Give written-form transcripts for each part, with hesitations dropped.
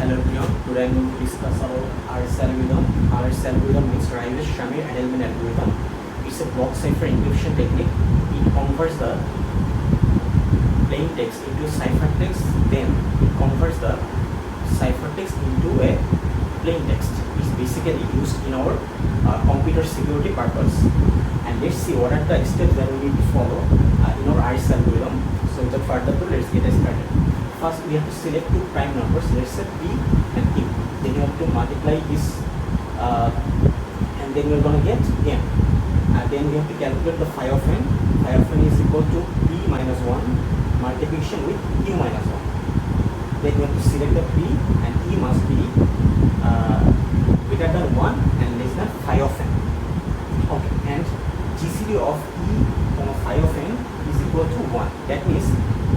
Hello everyone, today I am going to discuss about RSA Algorithm. RSA Algorithm means Rives-Shamir Edelman algorithm. It's a block cipher encryption technique. It converts the plain text into ciphertext, then it converts the ciphertext into a plain text. It's basically used in our computer security purpose. And let's see what are the steps that we need to follow in our RSA algorithm. So without further ado, let's get started. First, we have to select two prime numbers, let's say P and Q. Then you have to multiply this and then we're going to get M. Then we have to calculate the phi of n. Phi of n is equal to P minus 1 multiplication with Q minus 1. Then we have to select the P and E must be greater than 1 and less than phi of n. Okay, and GCD of E comma phi of n is equal to 1. That means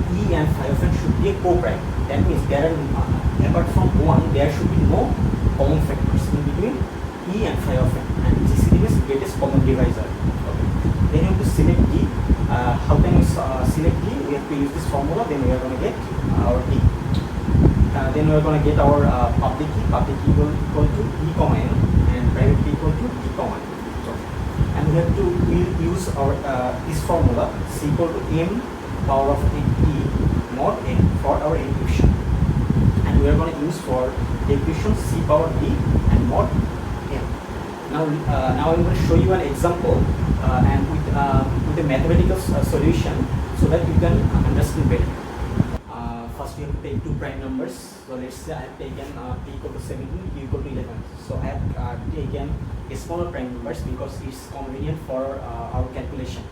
E and phi of n should be a co-prime. That means there are apart from 1 there should be no common factors in between E and phi of n, and GCD is greatest common divisor. Okay. Then you have to select D. How can we select D? We have to use this formula. Then we are going to get our D. Then we are going to get our public key. Public key equal to E comma n and private key equal to D comma n. Okay. And we have to use our this formula C equal to M power of E mod n for our encryption, and we are going to use for encryption C power D and mod n. Now I'm going to show you an example and with a mathematical solution so that you can understand better. First we have to take two prime numbers. So let's say I have taken P equal to 17, Q equal to 11. So I have taken a smaller prime numbers because it's convenient for our calculation.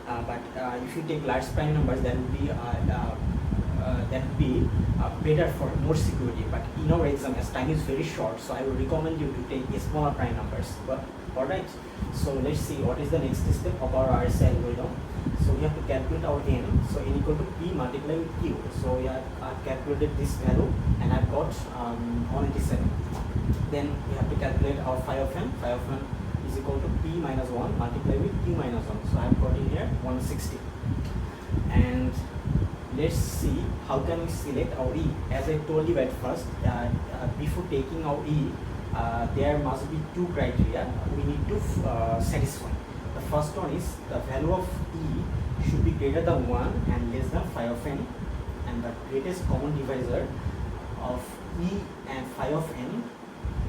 But if you take large prime numbers, that would be better for more security. But in our exam, as time is very short, so I would recommend you to take smaller prime numbers. But alright, so let's see what is the next step of our RSA algorithm. So we have to calculate our n. So n equal to P multiplied with Q. So we have calculated this value and I've got 187. Then we have to calculate our phi of n. Phi of n is equal to P minus 1 multiplied with Q minus 1. So I have got in here 160. And let's see how can we select our E. As I told you at first, before taking our E, there must be two criteria we need to satisfy. The first one is the value of E should be greater than 1 and less than phi of n, and the greatest common divisor of E and phi of n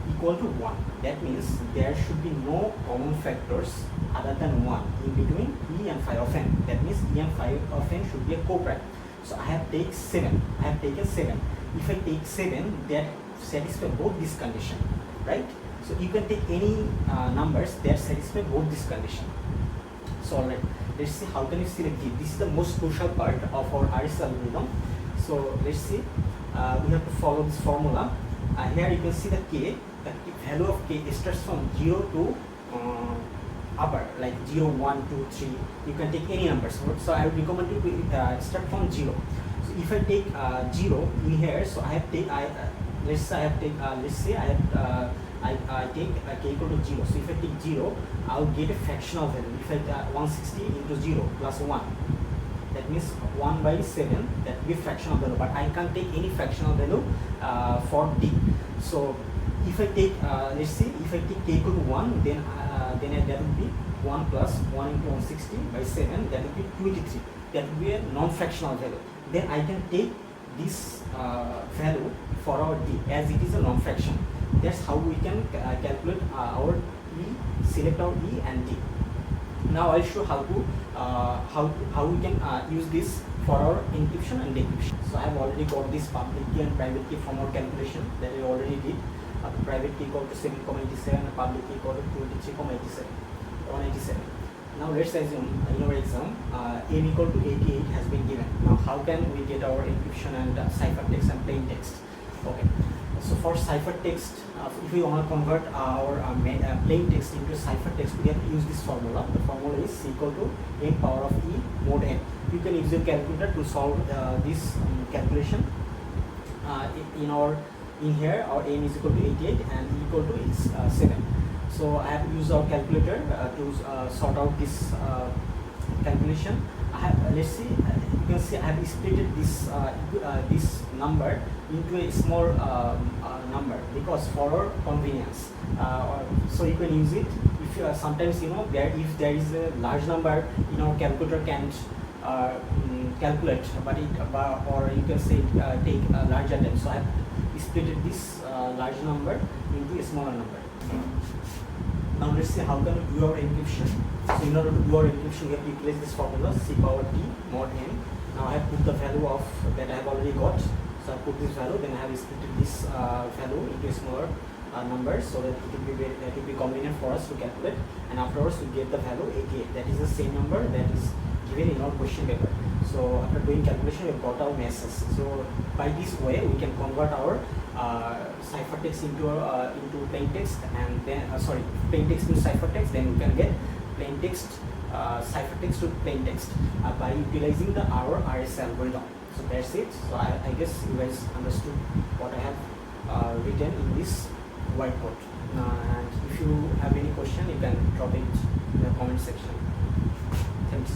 equal to 1. That means there should be no common factors other than 1 in between E and phi of n. That means E and phi of n should be a co-prime. So I have taken 7. If I take 7, that satisfy both this condition, right? So you can take any numbers that satisfy both this condition. So alright, let's see how can you select it. This is the most crucial part of our RSA algorithm. So let's see, we have to follow this formula. Here you can see the K. The value of K starts from 0 to upper, like 0, 1, 2, 3. You can take any numbers. So I would recommend you to start from 0. So if I take 0 in here, so I have take let's say I take K equal to 0. So if I take 0, I will get a fractional value. If I 160 into 0 plus 1, that means 1 by 7, that will be fractional value. But I can't take any fractional value for D. So if I take let's see, if I take K equal to 1, then that would be 1 plus 1 into 160 by 7, that would be 23. That would be a non-fractional value. Then I can take this value for our D as it is a non-fraction. That's how we can calculate our E, select our E and D. Now I'll show how we can use this for our encryption and decryption. So I have already got this public key and private key from our calculation that we already did. Private key equal to 7,87 and public key equal to 187. Now let's assume in our exam n equal to 88 has been given. Now how can we get our encryption and ciphertext and plain text? Okay, so for ciphertext, if we want to convert our plain text into ciphertext, we have to use this formula. The formula is C equal to n power of E mod n. You can use your calculator to solve this calculation. In here our n is equal to 88 and E equal to 7. So I have used our calculator to sort out this calculation. Let's see, you can see I have split this number into a small number, because for convenience. So you can use it if sometimes if there is a large number calculator can't calculate, but or you can say take a larger time. So I have split this large number into a smaller number. Now let's see how can we do our encryption. So in order to do our encryption, we have to utilize this formula C power T mod n. Now I have put the value of that I have already got. So I put this value, then I have split this value into a smaller number, so that it will be convenient for us to calculate. And afterwards we get the value 88. That is the same number that is given in our question paper. So after doing calculation, we got our meshes. So by this way, we can convert our ciphertext into plain text, and then plain text to ciphertext. Then we can get plain text ciphertext to plain text by utilizing our RSA algorithm. So that's it. So I guess you guys understood what I have written in this whiteboard. And if you have any question, you can drop it in the comment section. Thanks.